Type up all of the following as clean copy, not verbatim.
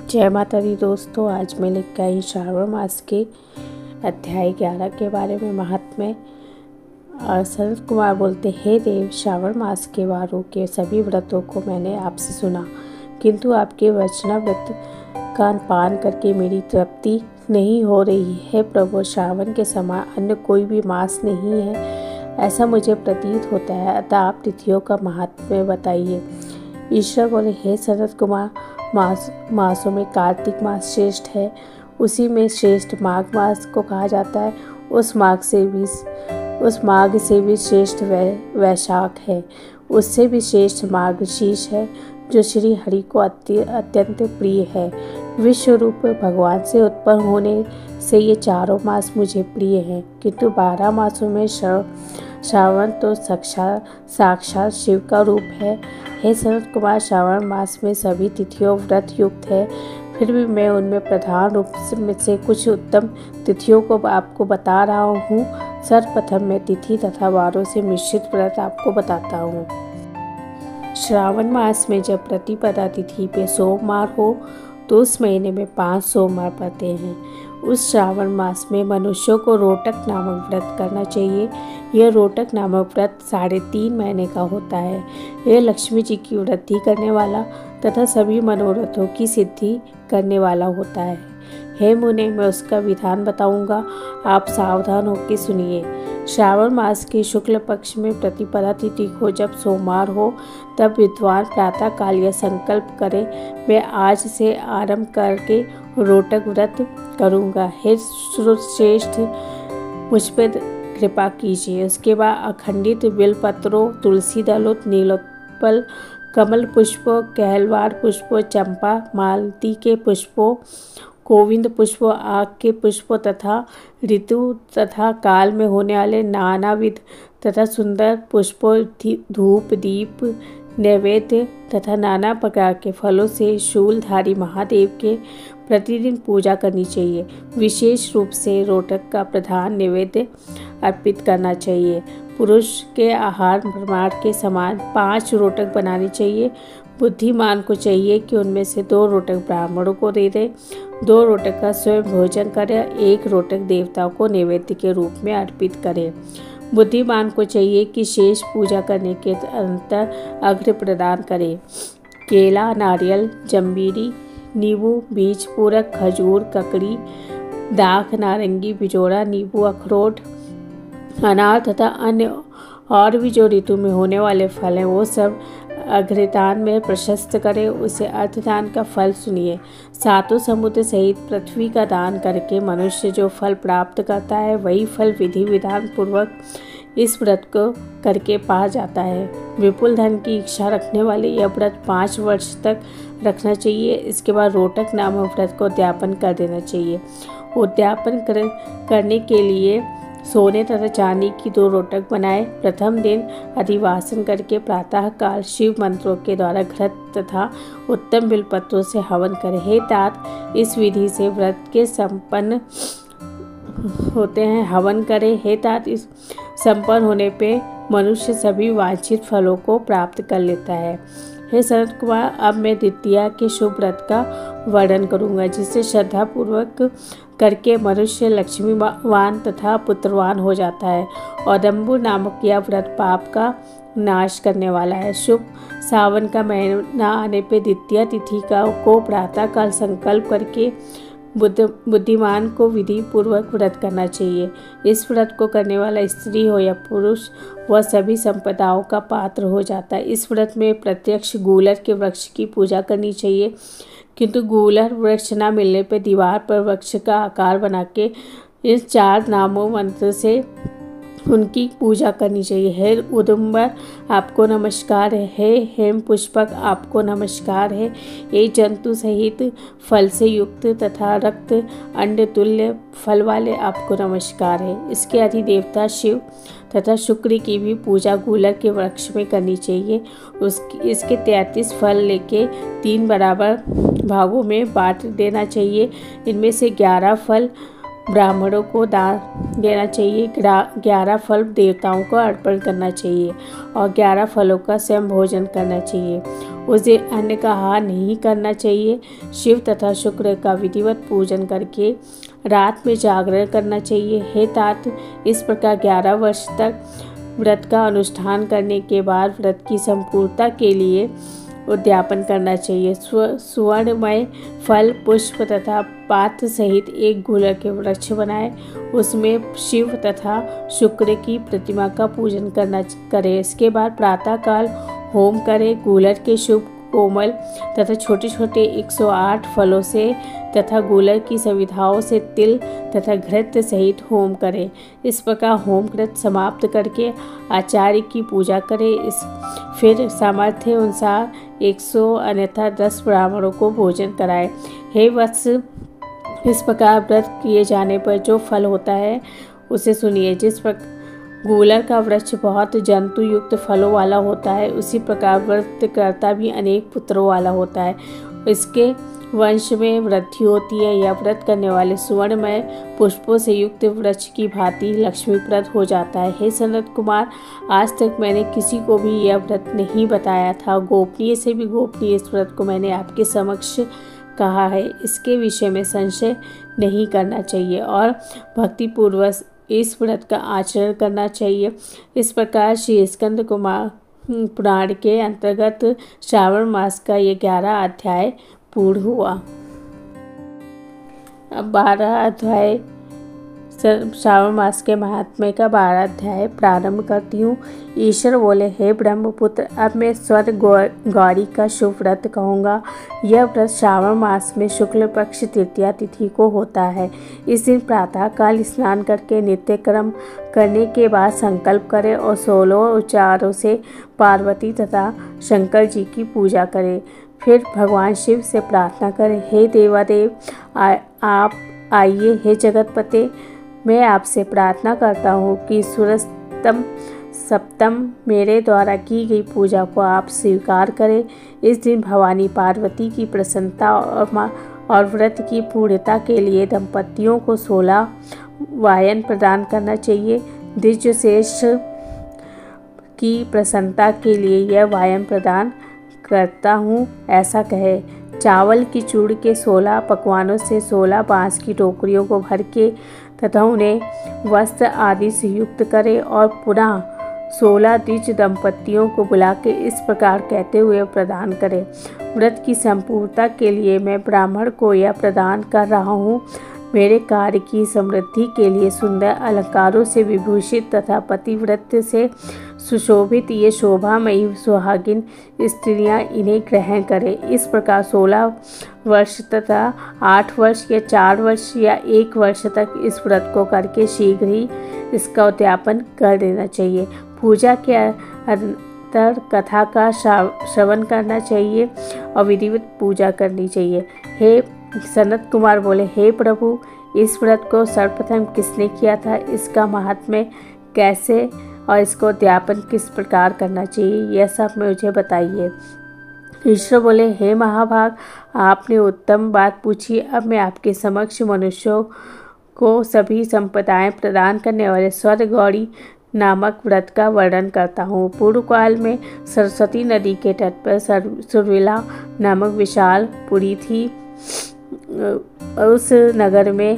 जय माता दी दोस्तों, आज मैं लेकर आई श्रावण मास के अध्याय 11 के बारे में महात्म्य। सनत कुमार बोलते, हे देव, श्रावण मास के वारों के सभी व्रतों को मैंने आपसे सुना, किंतु आपके वचनाव्रत का पान करके मेरी तृप्ति नहीं हो रही है। प्रभु, श्रावण के समान अन्य कोई भी मास नहीं है, ऐसा मुझे प्रतीत होता है, अतः आप तिथियों का महात्म्य बताइए। ईश्वर बोले, हे सनत कुमार, मासों में कार्तिक मास श्रेष्ठ है, उसी में श्रेष्ठ माघ मास को कहा जाता है। उस माघ से भी श्रेष्ठ वैशाख है, उससे भी श्रेष्ठ मार्गशीर्ष है, जो श्री हरि को अत्यंत प्रिय है। विश्व रूप भगवान से उत्पन्न होने से ये चारों मास मुझे प्रिय हैं, किंतु 12 मासों में श्रावण तो साक्षात शिव का रूप है। हे सनत कुमार, श्रावण मास में सभी तिथियों व्रत युक्त है, फिर भी मैं उनमें प्रधान रूप से कुछ उत्तम तिथियों को आपको बता रहा हूँ। सर्वप्रथम मैं तिथि तथा वारों से मिश्रित व्रत आपको बताता हूँ। श्रावण मास में जब प्रतिपदा तिथि पे सोमवार हो तो उस महीने में 5 सोमवार पड़ते हैं। उस श्रावण मास में मनुष्यों को रोटक नामक व्रत करना चाहिए। यह रोटक नामक व्रत 3.5 महीने का होता है। यह लक्ष्मी जी की वृद्धि करने वाला तथा सभी मनोरथों की सिद्धि करने वाला होता है। हे मुने, मैं उसका विधान बताऊंगा, आप सावधान होकर सुनिए। श्रावण मास के शुक्ल पक्ष में प्रतिपदा तिथि को जब सोमवार हो, तब विद्वान प्रातः काल यह संकल्प करें, मैं आज से आरंभ करके रोटक व्रत करूंगा। हे श्रेष्ठ, मुझ पर कृपा कीजिए। उसके बाद अखंडित बिलपत्रों, तुलसी दलों, नीलोत्पल, कमल पुष्पों, कहलवार पुष्पों, चंपा मालती के पुष्पों, गोविंद पुष्पों, आग के पुष्पों तथा ऋतु तथा काल में होने वाले नानाविध तथा सुंदर पुष्पों, धूप दीप नैवेद्य तथा नाना प्रकार के फलों से शूलधारी महादेव के प्रतिदिन पूजा करनी चाहिए। विशेष रूप से रोटक का प्रधान नैवेद्य अर्पित करना चाहिए। पुरुष के आहार प्रमाण के समान 5 रोटक बनाने चाहिए। बुद्धिमान को चाहिए कि उनमें से 2 रोटक ब्राह्मणों को दे दे, 2 रोटक का स्वयं भोजन करे, 1 रोटक देवताओं को नैवेद्य के रूप में अर्पित करे। बुद्धिमान को चाहिए कि शेष पूजा करने के अंतर अर्घ्य प्रदान करे। केला, नारियल, जम्बीरी, नींबू, बीज पूरक, खजूर, ककड़ी, दाख, नारंगी, बिजोड़ा, नींबू, अखरोट, अनार तथा अन्य और भी जो ऋतु में होने वाले फल हैं, वो सब अग्रदान में प्रशस्त करे। उसे अर्थदान का फल सुनिए। 7 समुद्र सहित पृथ्वी का दान करके मनुष्य जो फल प्राप्त करता है, वही फल विधि विधान पूर्वक इस व्रत को करके पा जाता है। विपुल धन की इच्छा रखने वाले यह व्रत 5 वर्ष तक रखना चाहिए। इसके बाद रोटक नामक व्रत को उद्यापन कर देना चाहिए। उद्यापन करने के लिए सोने तथा चांदी की 2 रोटक बनाए। प्रथम दिन अधिवासन करके प्रातः काल शिव मंत्रों के द्वारा घृत तथा उत्तम बिलपत्रों से हवन करें। हे तात, इस विधि से व्रत के संपन्न होते हैं, हवन करें। हे तात, इस संपन्न होने पे मनुष्य सभी वांछित फलों को प्राप्त कर लेता है। हे सनत कुमार, अब मैं द्वितीया के शुभ व्रत का वर्णन करूंगा, जिसे श्रद्धापूर्वक करके मनुष्य लक्ष्मीवान तथा पुत्रवान हो जाता है। औदंबुर नामक यह व्रत पाप का नाश करने वाला है। शुभ सावन का महीना आने पे द्वितीया तिथि को प्रातः काल संकल्प करके बुद्धिमान को विधि पूर्वक व्रत करना चाहिए। इस व्रत को करने वाला स्त्री हो या पुरुष, वह सभी संपदाओं का पात्र हो जाता है। इस व्रत में प्रत्यक्ष गूलर के वृक्ष की पूजा करनी चाहिए, किंतु गूलर वृक्ष न मिलने पर दीवार पर वृक्ष का आकार बना के इस 4 नामों मंत्र से उनकी पूजा करनी चाहिए। हे उदुम्बर, आपको नमस्कार है। हे हेम पुष्पक, आपको नमस्कार है। ये जंतु सहित फल से युक्त तथा रक्त अंड तुल्य फल वाले, आपको नमस्कार है। इसके अधिदेवता शिव तथा शुक्र की भी पूजा गूलर के वृक्ष में करनी चाहिए। इसके 33 फल लेके 3 बराबर भागों में बांट देना चाहिए। इनमें से 11 फल ब्राह्मणों को दान देना चाहिए, 11 फल देवताओं को अर्पण करना चाहिए और 11 फलों का स्वयं भोजन करना चाहिए। उस दिन अन्न का आहार नहीं करना चाहिए। शिव तथा शुक्र का विधिवत पूजन करके रात में जागरण करना चाहिए। हे तात, इस प्रकार 11 वर्ष तक व्रत का अनुष्ठान करने के बाद व्रत की संपूर्णता के लिए उद्यापन करना चाहिए। सुवर्णमय फल, पुष्प तथा पात्र सहित एक गूलर के वृक्ष बनाए, उसमें शिव तथा शुक्र की प्रतिमा का पूजन करें। इसके बाद प्रातः काल होम करें। गूलर के शुभ, कोमल तथा छोटे छोटे 108 फलों से तथा गूलर की सविधाओं से तिल तथा घृत सहित होम करें। इस प्रकार होम कृत समाप्त करके आचार्य की पूजा करें। फिर सामर्थ्य अनुसार 100 अन्यथा 10 ब्राह्मणों को भोजन कराएं। हे वत्स, इस प्रकार व्रत किए जाने पर जो फल होता है उसे सुनिए। जिस प्रकार गूलर का वृक्ष बहुत जंतु युक्त फलों वाला होता है, उसी प्रकार व्रत करता भी अनेक पुत्रों वाला होता है। इसके वंश में वृद्धि होती है। यह व्रत करने वाले सुवर्णमय पुष्पों से युक्त वृक्ष की भांति लक्ष्मीप्रद हो जाता है। हे सनत कुमार, आज तक मैंने किसी को भी यह व्रत नहीं बताया था। गोपनीय से भी गोपनीय इस व्रत को मैंने आपके समक्ष कहा है। इसके विषय में संशय नहीं करना चाहिए और भक्तिपूर्वक इस व्रत का आचरण करना चाहिए। इस प्रकार श्री स्कंद कुमार पुराण के अंतर्गत श्रावण मास का ये 11 अध्याय पूर्ण हुआ। अब 12 अध्याय श्रावण मास के महात्म्य का 12 अध्याय प्रारंभ करती हूँ। ईश्वर बोले, हे ब्रह्मपुत्र, अब मैं स्वर्ग गौरी का शुभ व्रत कहूँगा। यह व्रत श्रावण मास में शुक्ल पक्ष तृतीया तिथि को होता है। इस दिन प्रातः काल स्नान करके नित्य कर्म करने के बाद संकल्प करें और 16 उच्चारों से पार्वती तथा शंकर जी की पूजा करें। फिर भगवान शिव से प्रार्थना करें, हे देवादेव, आप आइए। हे जगतपते, मैं आपसे प्रार्थना करता हूँ कि सूर्यास्तम सप्तम मेरे द्वारा की गई पूजा को आप स्वीकार करें। इस दिन भवानी पार्वती की प्रसन्नता और व्रत की पूर्णता के लिए दंपतियों को 16 वायन प्रदान करना चाहिए। द्विज शेष की प्रसन्नता के लिए यह वायन प्रदान करता हूँ, ऐसा कहे। चावल की चूड़ के 16 पकवानों से 16 बांस की टोकरियों को भर के तथा उन्हें वस्त्र आदि से युक्त करें और पुनः 16 द्विज दंपतियों को बुला के इस प्रकार कहते हुए प्रदान करें, व्रत की संपूर्णता के लिए मैं ब्राह्मण को यह प्रदान कर रहा हूँ। मेरे कार्य की समृद्धि के लिए सुंदर अलंकारों से विभूषित तथा पतिव्रत से सुशोभित ये शोभामयी सुहागिन स्त्रियां इन्हें ग्रहण करें। इस प्रकार 16 वर्ष तथा 8 वर्ष या 4 वर्ष या 1 वर्ष तक इस व्रत को करके शीघ्र ही इसका उद्यापन कर देना चाहिए। पूजा के अंतर कथा का श्रवण करना चाहिए और विधिवत पूजा करनी चाहिए। हे सनत कुमार बोले, हे प्रभु, इस व्रत को सर्वप्रथम किसने किया था, इसका महात्म्य कैसे और इसको उद्यापन किस प्रकार करना चाहिए, यह सब मुझे बताइए। ईश्वर बोले, हे महाभाग, आपने उत्तम बात पूछी। अब मैं आपके समक्ष मनुष्यों को सभी संपदाएं प्रदान करने वाले स्वर्ग गौरी नामक व्रत का वर्णन करता हूँ। पूर्व काल में सरस्वती नदी के तट पर सुरविला नामक विशाल पुरी थी। उस नगर में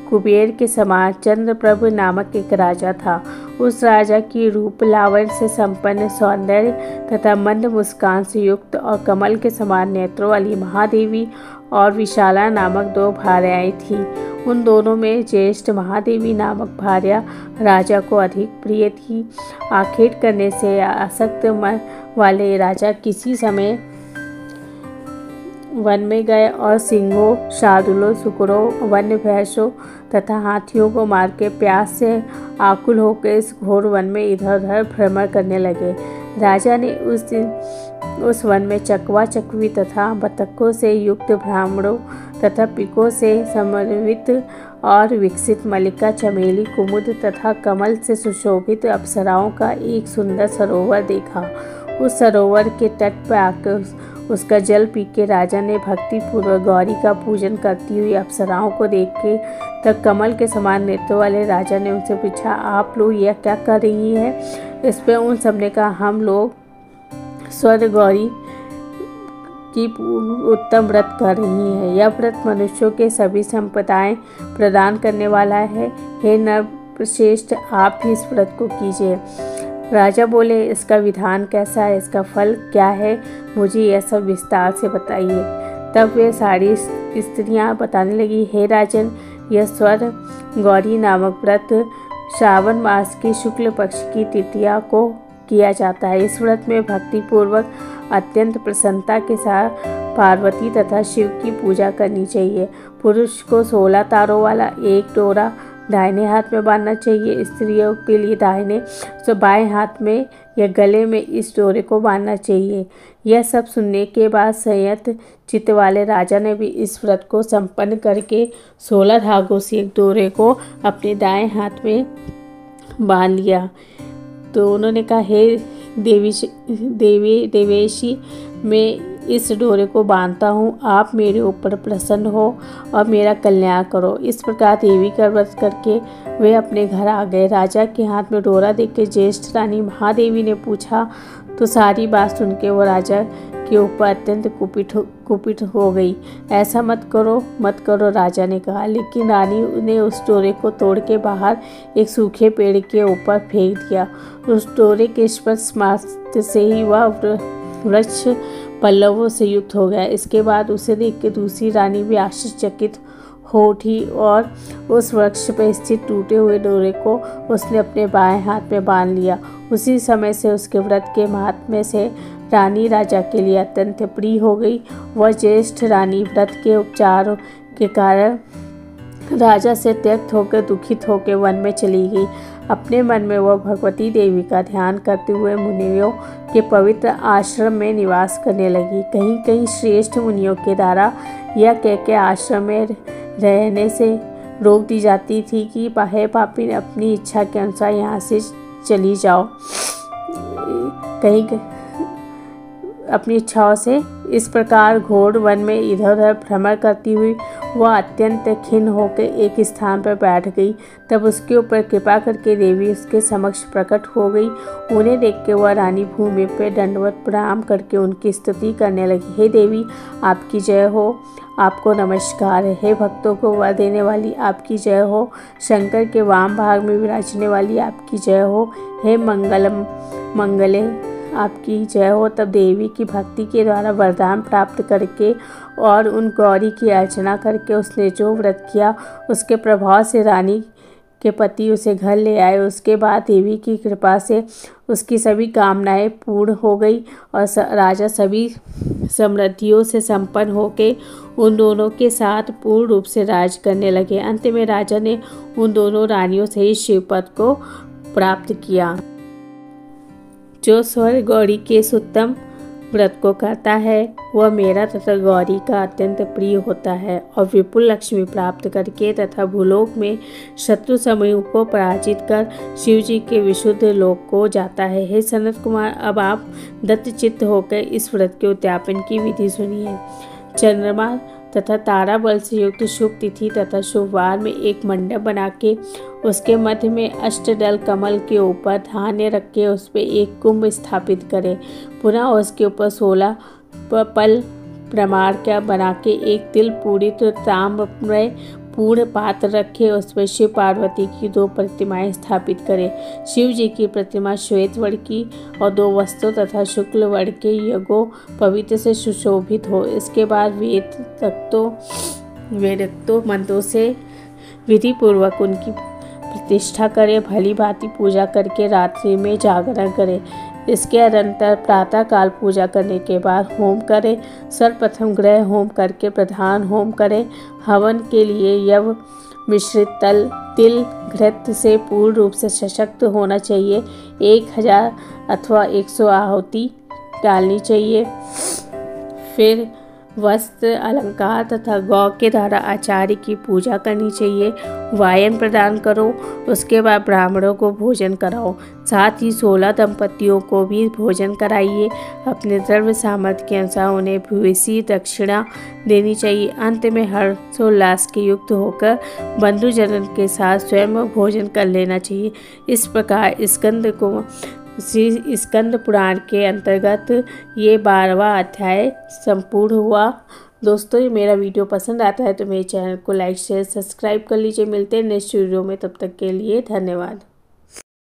कुबेर के समान चंद्रप्रभु नामक एक राजा था। उस राजा की रूप लावण्य से संपन्न, सौंदर्य तथा मंद मुस्कान से युक्त और कमल के समान नेत्रों वाली महादेवी और विशाला नामक 2 भार्याएं थीं। उन दोनों में ज्येष्ठ महादेवी नामक भार्या राजा को अधिक प्रिय थी। आखेट करने से आसक्त मन वाले राजा किसी समय वन में गए और सिंहों, शार्दूलों, सुकरों, वन्य भैंसों तथा हाथियों को मार के प्यास से आकुल होकर इस घोर वन में इधर उधर भ्रमण करने लगे। राजा ने उस दिन उस वन में चकवा, चकवी तथा बतखों से युक्त ब्राह्मणों तथा पिकों से समन्वित और विकसित मल्लिका, चमेली, कुमुद तथा कमल से सुशोभित अप्सराओं का एक सुंदर सरोवर देखा। उस सरोवर के तट पर आकर उसका जल पी के राजा ने भक्ति पूर्वक गौरी का पूजन करती हुई अप्सराओं को देख के तब कमल के समान नेत्रों वाले राजा ने उनसे पूछा, आप लोग यह क्या कर रही हैं? इस पर उन सब ने कहा, हम लोग स्वर्ग गौरी की उत्तम व्रत कर रही हैं। यह व्रत मनुष्यों के सभी संपदाएं प्रदान करने वाला है। हे नरश्रेष्ठ, आप भी इस व्रत को कीजिए। राजा बोले, इसका विधान कैसा है, इसका फल क्या है, मुझे यह सब विस्तार से बताइए। तब वे सारी स्त्रियां बताने लगी, हे राजन, यह स्वर गौरी नामक व्रत श्रावण मास की शुक्ल पक्ष की तृतीया को किया जाता है। इस व्रत में भक्ति पूर्वक अत्यंत प्रसन्नता के साथ पार्वती तथा शिव की पूजा करनी चाहिए। पुरुष को 16 तारों वाला एक डोरा दाहिने हाथ में बांधना चाहिए। स्त्रियों के लिए दाहिने बाएं हाथ में या गले में इस डोरे को बांधना चाहिए। यह सब सुनने के बाद संयत चित्त वाले राजा ने भी इस व्रत को संपन्न करके 16 धागों से एक डोरे को अपने दाएं हाथ में बांध लिया। तो उन्होंने कहा, हे देवेशी, मैं इस डोरे को बांधता हूँ, आप मेरे ऊपर प्रसन्न हो और मेरा कल्याण करो। इस प्रकार देवी का व्रत करके वे अपने घर आ गए। राजा के हाथ में डोरा देखकर ज्येष्ठ रानी महादेवी ने पूछा तो सारी बात सुनकर वो राजा के ऊपर अत्यंत कुपित हो गई। ऐसा मत करो, राजा ने कहा। लेकिन रानी ने उस डोरे को तोड़ के बाहर एक सूखे पेड़ के ऊपर फेंक दिया। उस डोरे के स्पर्श मात्र से ही वह वृक्ष पल्लवों से युक्त हो गया। इसके बाद उसे देख के दूसरी रानी भी आश्चर्यचकित हो उठी और उस वृक्ष पर स्थित टूटे हुए डोरे को उसने अपने बाएं हाथ में बांध लिया। उसी समय से उसके व्रत के महात्म्य से रानी राजा के लिए अत्यंत प्रिय हो गई। वह ज्येष्ठ रानी व्रत के उपचारों के कारण राजा से त्यक्त होकर दुखित होकर वन में चली गई। अपने मन में वह भगवती देवी का ध्यान करते हुए मुनियों के पवित्र आश्रम में निवास करने लगी। कहीं कहीं श्रेष्ठ मुनियों के द्वारा यह कह के आश्रम में रहने से रोक दी जाती थी कि हे पापी, अपनी इच्छा के अनुसार यहाँ से चली जाओ, कहीं अपनी इच्छाओं से। इस प्रकार घोर वन में इधर उधर भ्रमण करती हुई वह अत्यंत खिन्न होकर एक स्थान पर बैठ गई। तब उसके ऊपर कृपा करके देवी उसके समक्ष प्रकट हो गई। उन्हें देख के वह रानी भूमि पर दंडवत प्रणाम करके उनकी स्तुति करने लगी। हे देवी, आपकी जय हो, आपको नमस्कार है। हे भक्तों को वर देने वाली, आपकी जय हो। शंकर के वाम भाग में विराजने वाली, आपकी जय हो। हे मंगले, आपकी जय हो। तब देवी की भक्ति के द्वारा वरदान प्राप्त करके और उन गौरी की अर्चना करके उसने जो व्रत किया उसके प्रभाव से रानी के पति उसे घर ले आए। उसके बाद देवी की कृपा से उसकी सभी कामनाएं पूर्ण हो गई और राजा सभी समृद्धियों से संपन्न होकर उन दोनों के साथ पूर्ण रूप से राज करने लगे। अंत में राजा ने उन दोनों रानियों से ही शिवपद को प्राप्त किया। जो स्वर गौरी के उत्तम व्रत को करता है वह मेरा तथा गौरी का अत्यंत प्रिय होता है और विपुल लक्ष्मी प्राप्त करके तथा भूलोक में शत्रु समूह को पराजित कर शिव जी के विशुद्ध लोक को जाता है। हे सनत कुमार, अब आप दत्तचित्त होकर इस व्रत के उद्यापन की विधि सुनिए। चंद्रमा तथा तारा बल से युक्त शुभ तिथि तथा शुभ वार में एक मंडप बना के उसके मध्य में अष्टदल कमल के ऊपर धान्य रख के उस पर एक कुंभ स्थापित करें। पुनः उसके ऊपर 16 पल प्रमाण बना के एक तिल पूरित ताम्र पूर्ण पात्र रखे, उस पर शिव पार्वती की 2 प्रतिमाएं स्थापित करें। शिव जी की प्रतिमा श्वेत वर्ण की और 2 वस्त्रों तथा शुक्ल वर्ण के यज्ञों पवित्र से सुशोभित हो। इसके बाद वेदोक्तों मंत्रों से विधि पूर्वक उनकी प्रतिष्ठा करें। भली भांति पूजा करके रात्रि में जागरण करें। इसके अनंतर प्रातः काल पूजा करने के बाद होम करें। सर्वप्रथम ग्रह होम करके प्रधान होम करें। हवन के लिए यव मिश्रित तिल घृत से पूर्ण रूप से सशक्त होना चाहिए। 1000 अथवा 100 आहुति डालनी चाहिए। फिर वस्त्र अलंकार तथा गौ के द्वारा आचार्य की पूजा करनी चाहिए। वायन प्रदान करो। उसके बाद ब्राह्मणों को भोजन कराओ। साथ ही 16 दंपतियों को भी भोजन कराइए। अपने द्रव्य सामर्थ्य के अनुसार उन्हें भूसी दक्षिणा देनी चाहिए। अंत में हर्षोल्लास के युक्त होकर बंधुजनों के साथ स्वयं भोजन कर लेना चाहिए। इस प्रकार स्कंद श्री स्कंद पुराण के अंतर्गत ये 12वां अध्याय संपूर्ण हुआ। दोस्तों, ये मेरा वीडियो पसंद आता है तो मेरे चैनल को लाइक शेयर सब्सक्राइब कर लीजिए। मिलते हैं नेक्स्ट वीडियो में, तब तक के लिए धन्यवाद।